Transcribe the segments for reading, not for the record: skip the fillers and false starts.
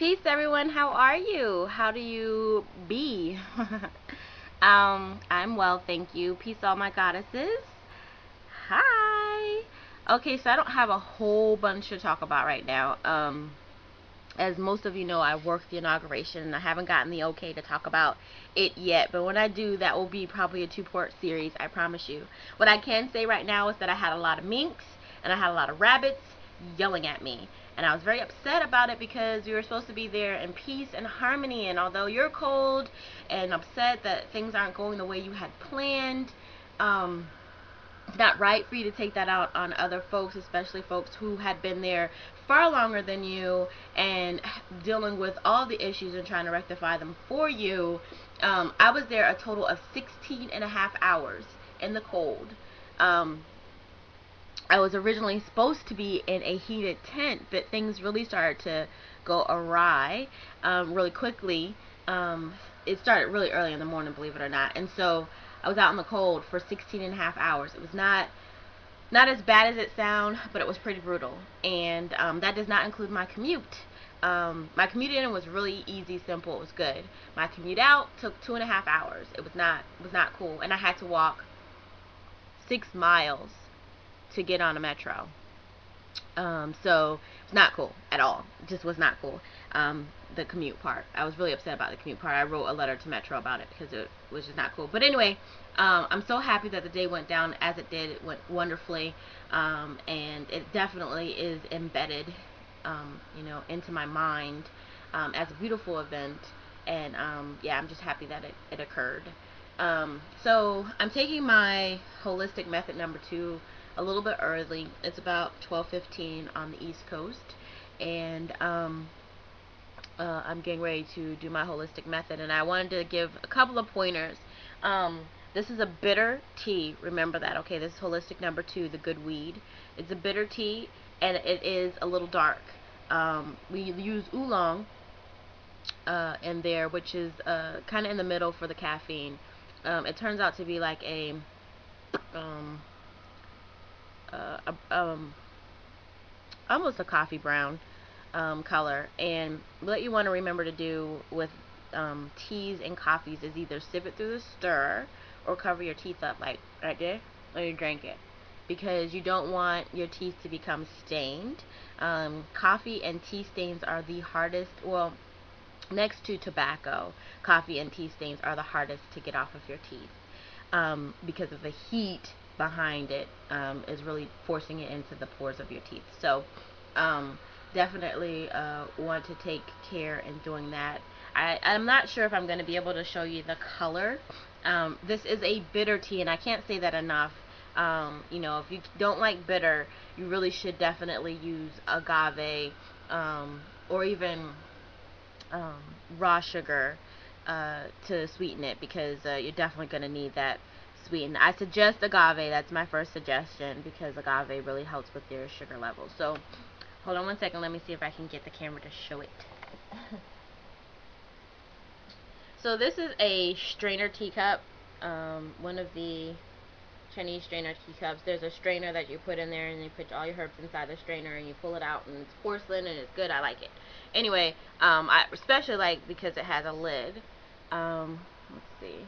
Peace, everyone. How are you? How do you be? I'm well, thank you. Peace, all my goddesses. Hi. Okay, so I don't have a whole bunch to talk about right now. As most of you know, I worked the inauguration and I haven't gotten the okay to talk about it yet. But when I do, that will be probably a two-part series, I promise you. What I can say right now is that I had a lot of minks and I had a lot of rabbits yelling at me. And I was very upset about it because we were supposed to be there in peace and harmony. And although you're cold and upset that things aren't going the way you had planned, it's not right for you to take that out on other folks, especially folks who had been there far longer than you and dealing with all the issues and trying to rectify them for you. I was there a total of 16 and a half hours in the cold. I was originally supposed to be in a heated tent, but things really started to go awry really quickly. It started really early in the morning, believe it or not. And so I was out in the cold for 16 and a half hours. It was not as bad as it sounds, but it was pretty brutal. And that does not include my commute. My commute in was really easy, simple. It was good. My commute out took 2.5 hours. It was not cool, and I had to walk 6 miles to get on a metro. So it's not cool at all. It just was not cool. The commute part. I was really upset about the commute part. I wrote a letter to Metro about it because it was just not cool. But anyway, I'm so happy that the day went down as it did. It went wonderfully, and it definitely is embedded, into my mind as a beautiful event. And yeah, I'm just happy that it occurred. So I'm taking my holistic method number 2 a little bit early. It's about 12:15 on the East Coast, and I'm getting ready to do my holistic method. And I wanted to give a couple of pointers. This is a bitter tea. Remember that, okay? This is holistic number 2, the good weed. It's a bitter tea, and it is a little dark. We use oolong in there, which is kind of in the middle for the caffeine. It turns out to be like um, almost a coffee brown color. And what you want to remember to do with teas and coffees is either sip it through the stir or cover your teeth up like right there when you drink it, because you don't want your teeth to become stained. Coffee and tea stains are the hardest, well, next to tobacco, coffee and tea stains are the hardest to get off of your teeth, because of the heat behind it, is really forcing it into the pores of your teeth. So definitely want to take care in doing that. I'm not sure if I'm going to be able to show you the color. This is a bitter tea, and I can't say that enough. If you don't like bitter, you really should definitely use agave, or even raw sugar to sweeten it, because you're definitely going to need that sweeten. I suggest agave. That's my first suggestion, because agave really helps with your sugar levels. So hold on one second. Let me see if I can get the camera to show it. So this is a strainer teacup, one of the Chinese strainer teacups. There's a strainer that you put in there, and you put all your herbs inside the strainer, and you pull it out, and it's porcelain, and it's good. I like it. Anyway, I especially like because it has a lid. Let's see.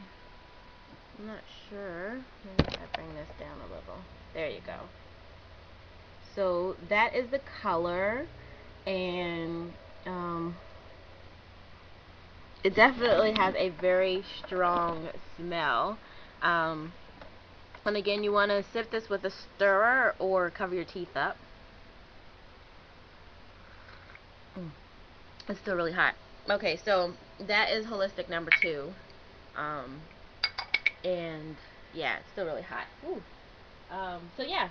I'm not sure. Maybe if I bring this down a little. There you go. So that is the color, and it definitely has a very strong smell. And again, you want to sip this with a stirrer or cover your teeth up. It's still really hot. Okay, so that is holistic number 2. And yeah, it's still really hot. Ooh. So yeah.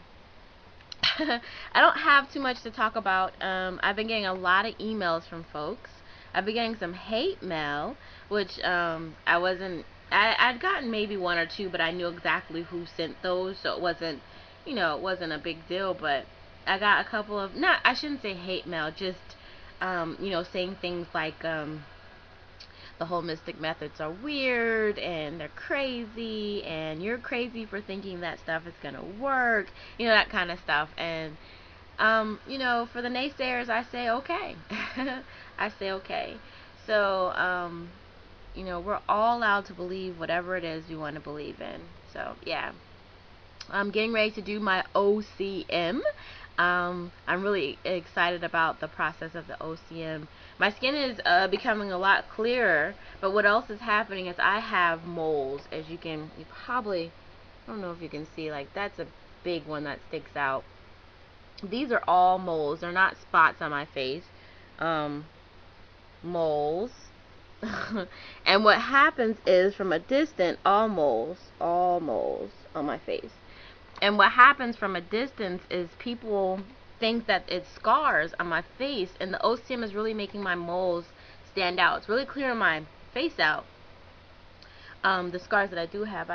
I don't have too much to talk about. I've been getting a lot of emails from folks. I've been getting some hate mail, which I'd gotten maybe 1 or 2, but I knew exactly who sent those, so it wasn't a big deal. But I got a couple of, not, I shouldn't say hate mail, just saying things like the whole mystic methods are weird and they're crazy and you're crazy for thinking that stuff is gonna work, that kind of stuff. And you know, for the naysayers, I say okay. I say okay. So, you know, we're all allowed to believe whatever it is we want to believe in. So, yeah. I'm getting ready to do my OCM. I'm really excited about the process of the OCM. My skin is becoming a lot clearer, but what else is happening is I have moles. As you probably, I don't know if you can see, like that's a big one that sticks out. These are all moles. They're not spots on my face. Moles. And what happens is, from a distance, all moles on my face. And what happens from a distance is people think that it's scars on my face, and the OCM is really making my moles stand out. It's really clearing my face out. The scars that I do have,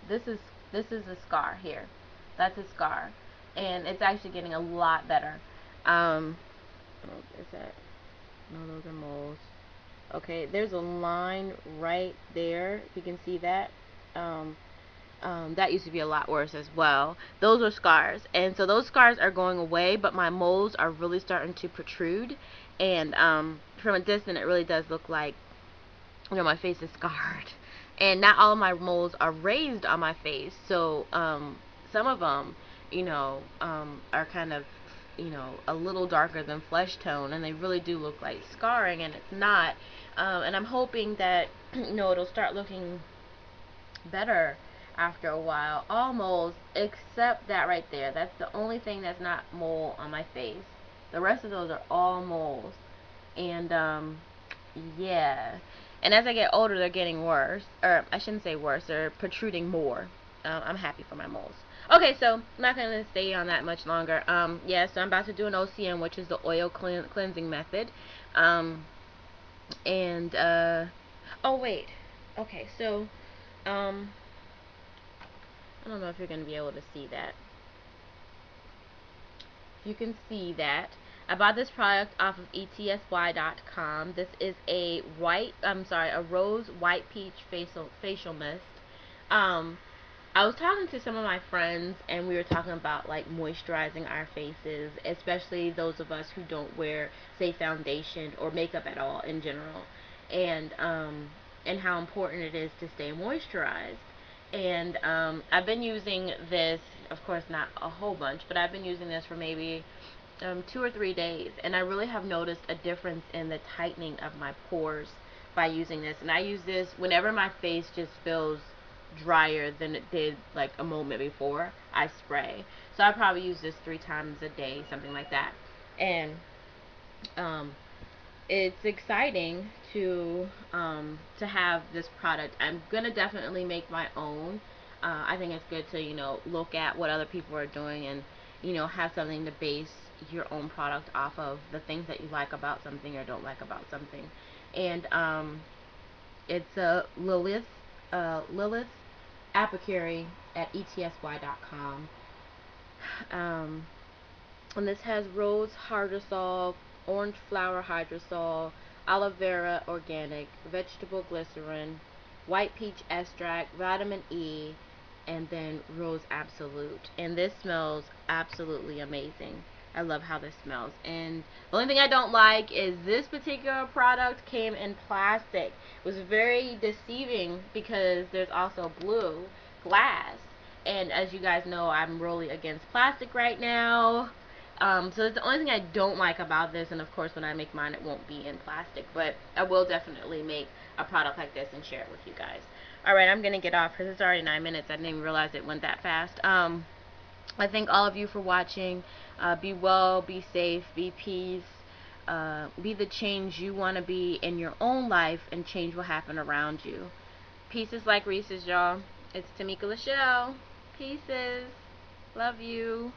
this is a scar here. That's a scar, and it's actually getting a lot better. Is that? No, those are moles. Okay, there's a line right there. If you can see that. That used to be a lot worse as well. Those are scars, and so those scars are going away, but my moles are really starting to protrude, and from a distance it really does look like, you know, my face is scarred. And not all of my moles are raised on my face, so some of them, you know, are kind of, you know, a little darker than flesh tone, and they really do look like scarring, and it's not. And I'm hoping that, you know, it'll start looking better after a while. All moles except that right there. That's the only thing that's not mole on my face. The rest of those are all moles. And yeah. And as I get older, they're getting worse. Or I shouldn't say worse. They're protruding more. I'm happy for my moles. Okay, so I'm not going to stay on that much longer. Yeah, so I'm about to do an OCM, which is the oil cleansing method. And oh wait. Okay, so I don't know if you're going to be able to see that. You can see that. I bought this product off of ETSY.com. This is a rose white peach facial mist. I was talking to some of my friends, and we were talking about like moisturizing our faces, especially those of us who don't wear, say, foundation or makeup at all in general, and how important it is to stay moisturized. And I've been using this, of course not a whole bunch, but I've been using this for maybe 2 or 3 days, and I really have noticed a difference in the tightening of my pores by using this. And I use this whenever my face just feels drier than it did like a moment before. I spray, so I probably use this 3 times a day, something like that. And it's exciting to have this product. I'm gonna definitely make my own. I think it's good to, you know, look at what other people are doing, and, you know, have something to base your own product off of, the things that you like about something or don't like about something. And it's a Lilith Apicary at ETSY.com. And this has rose hydrosol, orange flower hydrosol, aloe vera organic, vegetable glycerin, white peach extract, vitamin E, and then rose absolute. And this smells absolutely amazing. I love how this smells. And the only thing I don't like is this particular product came in plastic. It was very deceiving because there's also blue glass. And as you guys know, I'm really against plastic right now. So that's the only thing I don't like about this. And of course, when I make mine, it won't be in plastic. But I will definitely make a product like this and share it with you guys. Alright, I'm going to get off because it's already 9 minutes. I didn't even realize it went that fast. I thank all of you for watching. Be well, be safe, be peace. Be the change you want to be in your own life, and change will happen around you. Pieces like Reese's, y'all. It's Tamika Lachelle. Pieces. Love you.